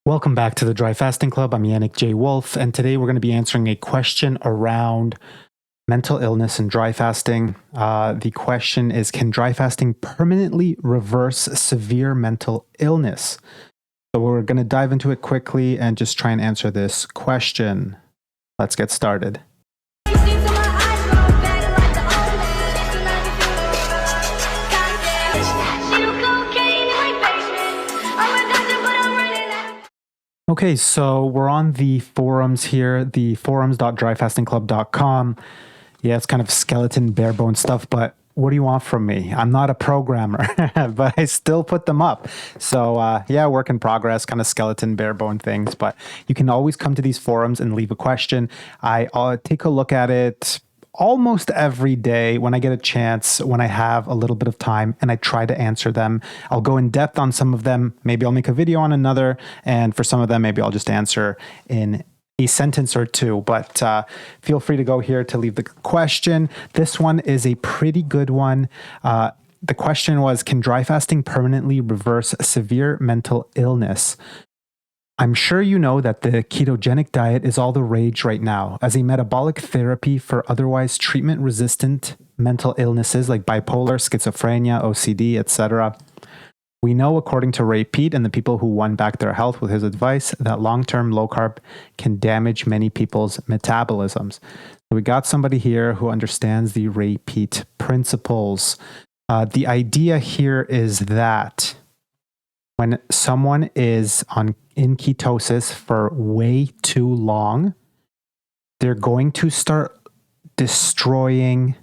Welcome back to the Dry Fasting Club. I'm Yannick J. Wolf, and today we're going to be answering a question around mental illness and dry fasting. The question is, can dry fasting permanently reverse severe mental illness? So we're going to dive into it quickly and just try and answer this question. Let's get started. Okay, so we're on the forums here, the forums.dryfastingclub.com. Yeah, it's kind of skeleton, bare bone stuff, but what do you want from me? I'm not a programmer, but I still put them up. So yeah, work in progress, kind of skeleton, bare bone things, but you can always come to these forums and leave a question. I'll take a look at it almost every day when I get a chance, when I have a little bit of time, and I try to answer them. I'll go in depth on some of them. Maybe I'll make a video on another. And for some of them, maybe I'll just answer in a sentence or two. But feel free to go here to leave the question. This one is a pretty good one. The question was, can dry fasting permanently reverse severe mental illness? I'm sure you know that the ketogenic diet is all the rage right now as a metabolic therapy for otherwise treatment-resistant mental illnesses like bipolar, schizophrenia, OCD, etc. We know, according to Ray Peat and the people who won back their health with his advice, that long-term low-carb can damage many people's metabolisms. So we got somebody here who understands the Ray Peat principles. The idea here is that when someone is in ketosis for way too long, they're going to start destroying,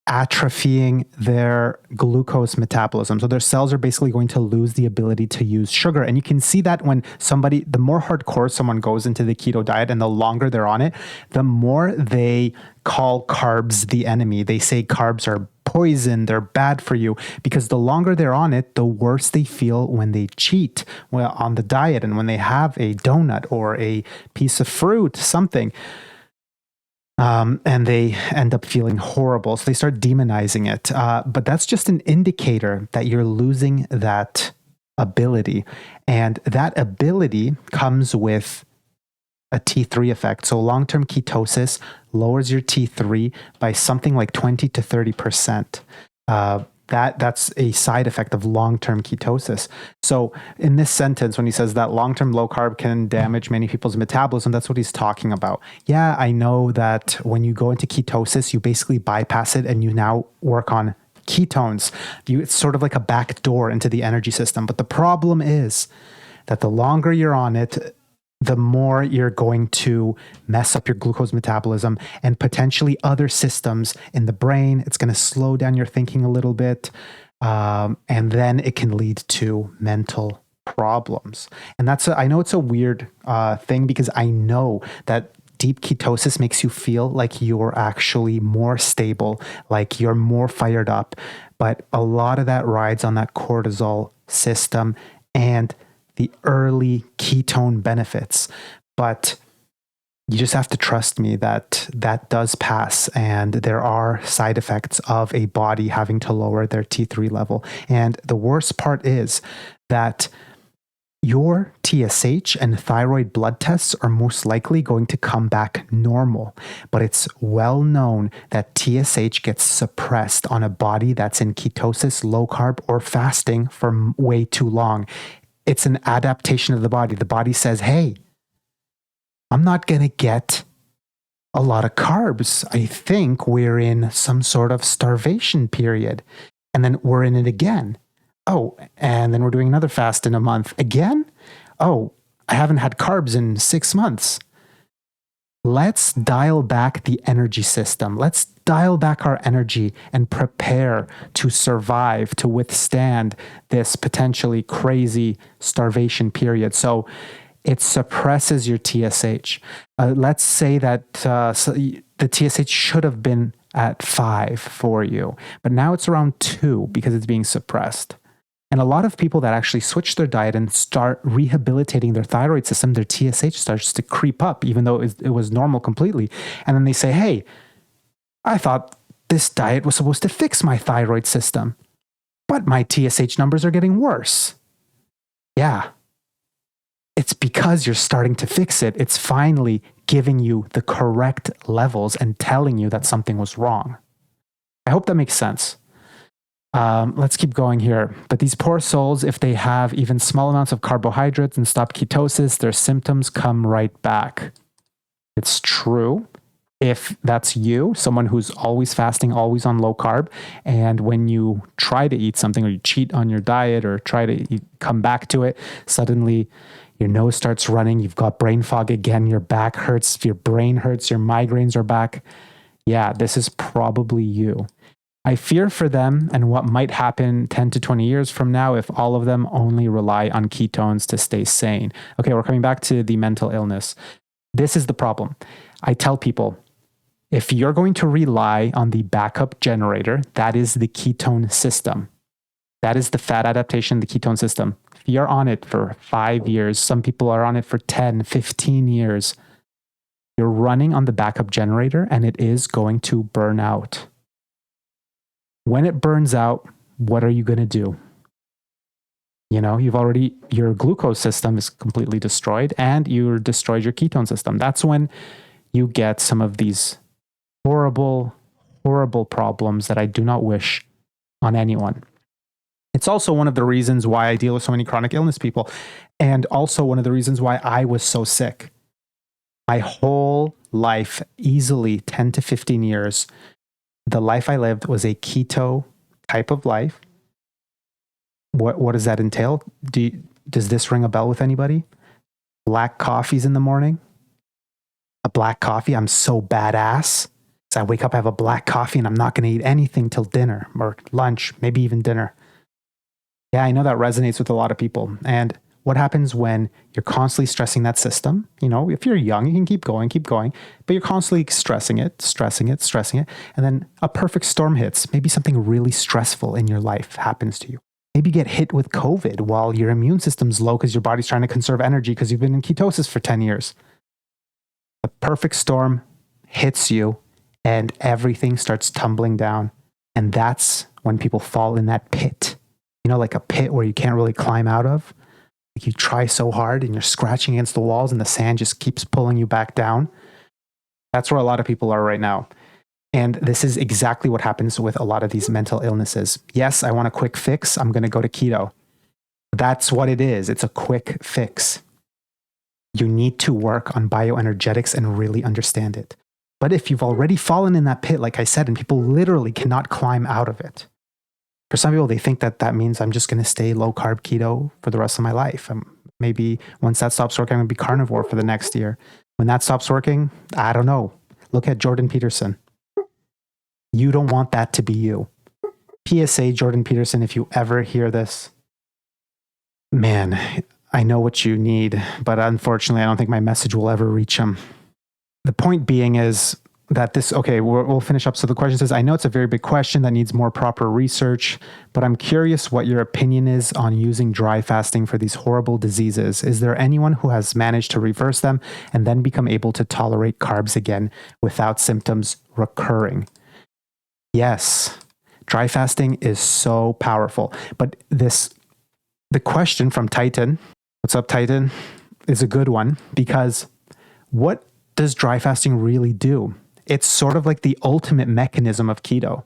atrophying their glucose metabolism. So their cells are basically going to lose the ability to use sugar. And you can see that when the more hardcore someone goes into the keto diet and the longer they're on it, the more they call carbs the enemy. They say carbs are poison, they're bad for you, because the longer they're on it, the worse they feel when they cheat on the diet and when they have a donut or a piece of fruit, something. And they end up feeling horrible. So they start demonizing it. But that's just an indicator that you're losing that ability. And that ability comes with a T3 effect. So long-term ketosis lowers your T3 by something like 20 to 30%. That's a side effect of long-term ketosis. So in this sentence, when he says that long-term low carb can damage many people's metabolism, that's what he's talking about. Yeah, I know that when you go into ketosis, you basically bypass it and you now work on ketones. It's sort of like a back door into the energy system. But the problem is that the longer you're on it, the more you're going to mess up your glucose metabolism and potentially other systems in the brain. It's going to slow down your thinking a little bit. And then it can lead to mental problems. And I know it's a weird thing, because I know that deep ketosis makes you feel like you're actually more stable, like you're more fired up. But a lot of that rides on that cortisol system and the early ketone benefits. But you just have to trust me that that does pass, and there are side effects of a body having to lower their T3 level. And the worst part is that your TSH and thyroid blood tests are most likely going to come back normal. But it's well known that TSH gets suppressed on a body that's in ketosis, low carb, or fasting for way too long. It's an adaptation of the body. The body says, hey, I'm not going to get a lot of carbs. I think we're in some sort of starvation period. And then we're in it again. Oh, and then we're doing another fast in a month again. Oh, I haven't had carbs in 6 months. Let's dial back the energy system. Let's dial back our energy and prepare to survive, to withstand this potentially crazy starvation period. So it suppresses your TSH. Let's say that the TSH should have been at 5 for you, but now it's around 2 because it's being suppressed. And a lot of people that actually switch their diet and start rehabilitating their thyroid system, their TSH starts to creep up, even though it was normal completely. And then they say, hey, I thought this diet was supposed to fix my thyroid system, but my TSH numbers are getting worse. Yeah, it's because you're starting to fix it. It's finally giving you the correct levels and telling you that something was wrong. I hope that makes sense. Let's keep going here. But these poor souls, if they have even small amounts of carbohydrates and stop ketosis, their symptoms come right back. It's true. If that's you, someone who's always fasting, always on low carb, and when you try to eat something or you cheat on your diet or try to come back to it, suddenly your nose starts running, you've got brain fog again, your back hurts, your brain hurts, your migraines are back. Yeah, this is probably you. I fear for them and what might happen 10 to 20 years from now if all of them only rely on ketones to stay sane. Okay, we're coming back to the mental illness. This is the problem. I tell people, if you're going to rely on the backup generator, that is the ketone system. That is the fat adaptation, the ketone system. If you're on it for 5 years, some people are on it for 10, 15 years, you're running on the backup generator and it is going to burn out. When it burns out, what are you going to do? Your glucose system is completely destroyed and you destroyed your ketone system. That's when you get some of these horrible, horrible problems that I do not wish on anyone. It's also one of the reasons why I deal with so many chronic illness people, and also one of the reasons why I was so sick. My whole life, easily 10 to 15 years, the life I lived was a keto type of life. What does that entail? Does this ring a bell with anybody? Black coffees in the morning? A black coffee? I'm so badass. So I wake up, I have a black coffee, and I'm not going to eat anything till dinner or lunch, maybe even dinner. Yeah, I know that resonates with a lot of people. And what happens when you're constantly stressing that system? If you're young, you can keep going, but you're constantly stressing it. And then a perfect storm hits. Maybe something really stressful in your life happens to you. Maybe you get hit with COVID while your immune system's low because your body's trying to conserve energy because you've been in ketosis for 10 years. The perfect storm hits you and everything starts tumbling down. And that's when people fall in that pit. Like a pit where you can't really climb out of. Like you try so hard and you're scratching against the walls and the sand just keeps pulling you back down. That's where a lot of people are right now. And this is exactly what happens with a lot of these mental illnesses. Yes, I want a quick fix. I'm going to go to keto. That's what it is. It's a quick fix. You need to work on bioenergetics and really understand it. But if you've already fallen in that pit, like I said, and people literally cannot climb out of it, for some people, they think that means I'm just going to stay low carb keto for the rest of my life. Maybe once that stops working, I'm going to be carnivore for the next year. When that stops working, I don't know. Look at Jordan Peterson. You don't want that to be you. PSA, Jordan Peterson, if you ever hear this, man, I know what you need, but unfortunately, I don't think my message will ever reach him. The point being is that we'll finish up. So the question says, I know it's a very big question that needs more proper research, but I'm curious what your opinion is on using dry fasting for these horrible diseases. Is there anyone who has managed to reverse them and then become able to tolerate carbs again without symptoms recurring? Yes, dry fasting is so powerful. But the question from Titan, what's up, Titan, is a good one, because what does dry fasting really do? It's sort of like the ultimate mechanism of keto.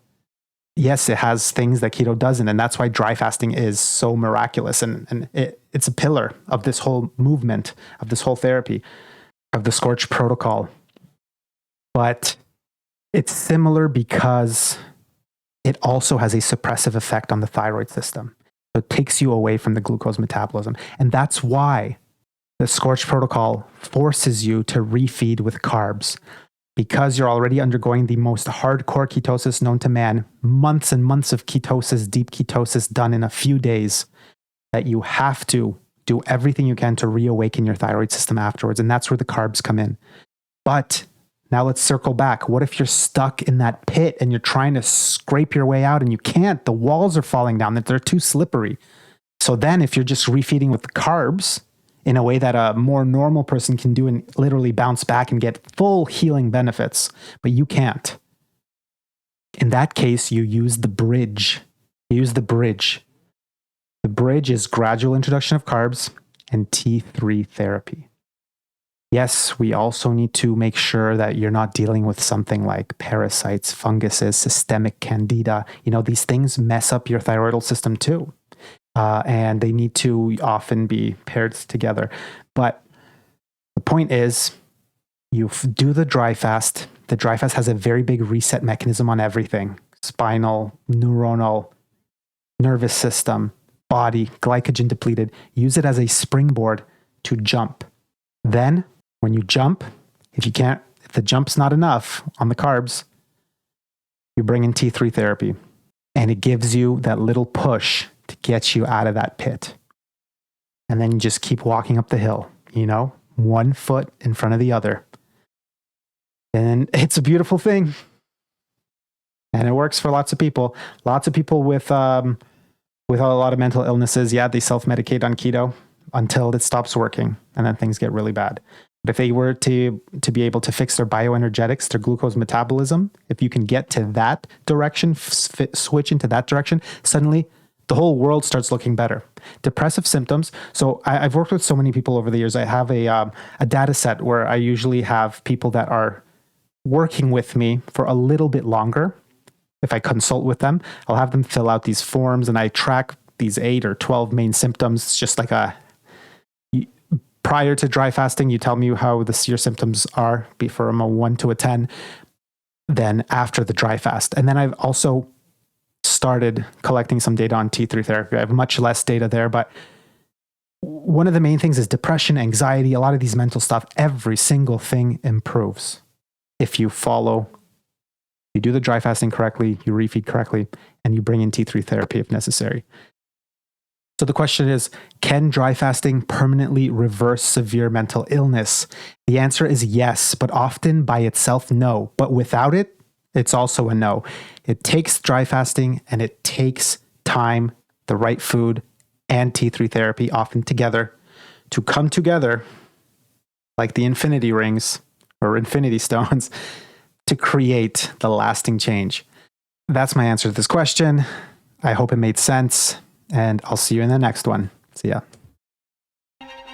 Yes, it has things that keto doesn't, and that's why dry fasting is so miraculous. And it's a pillar of this whole movement, of this whole therapy, of the Scorch protocol. But it's similar because it also has a suppressive effect on the thyroid system. So it takes you away from the glucose metabolism. And that's why the Scorch protocol forces you to refeed with carbs, because you're already undergoing the most hardcore ketosis known to man, months and months of ketosis, deep ketosis done in a few days, that you have to do everything you can to reawaken your thyroid system afterwards. And that's where the carbs come in. But now let's circle back. What if you're stuck in that pit and you're trying to scrape your way out and you can't? The walls are falling down, that they're too slippery. So then if you're just refeeding with the carbs in a way that a more normal person can do and literally bounce back and get full healing benefits, but you can't. In that case, you use the bridge. The bridge is gradual introduction of carbs, and T3 therapy. Yes, we also need to make sure that you're not dealing with something like parasites, funguses, systemic candida. These things mess up your thyroidal system too. And they need to often be paired together. But the point is, you do the dry fast. The dry fast has a very big reset mechanism on everything: spinal, neuronal, nervous system, body, glycogen depleted. Use it as a springboard to jump. Then, when you jump, if the jump's not enough on the carbs, you bring in T3 therapy. And it gives you that little push to get you out of that pit. And then you just keep walking up the hill, one foot in front of the other. And it's a beautiful thing. And it works for lots of people. Lots of people with a lot of mental illnesses, they self-medicate on keto until it stops working. And then things get really bad. But if they were to be able to fix their bioenergetics, their glucose metabolism, if you can get to that direction, switch into that direction, suddenly the whole world starts looking better. Depressive symptoms. So I've worked with so many people over the years. I have a data set where I usually have people that are working with me for a little bit longer. If I consult with them, I'll have them fill out these forms and I track these 8 or 12 main symptoms. It's just like prior to dry fasting, you tell me how your symptoms are from a 1 to a 10. Then after the dry fast. And then I've also started collecting some data on T3 therapy. I have much less data there, but one of the main things is depression, anxiety, a lot of these mental stuff. Every single thing improves if you do the dry fasting correctly, you refeed correctly, and you bring in T3 therapy if necessary. So the question is, can dry fasting permanently reverse severe mental illness? The answer is yes, but often by itself, no. But without it, it's also a no. It takes dry fasting and it takes time, the right food, and T3 therapy, often together, to come together like the infinity rings or infinity stones to create the lasting change. That's my answer to this question. I hope it made sense. And I'll see you in the next one. See ya.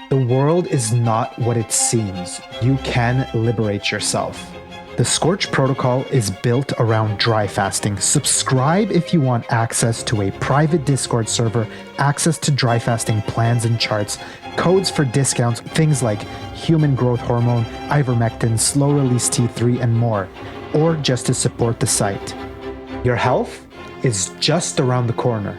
The world is not what it seems. You can liberate yourself. The Scorch Protocol is built around dry fasting. Subscribe if you want access to a private Discord server, access to dry fasting plans and charts, codes for discounts, things like human growth hormone, ivermectin, slow release T3, and more, or just to support the site. Your health is just around the corner.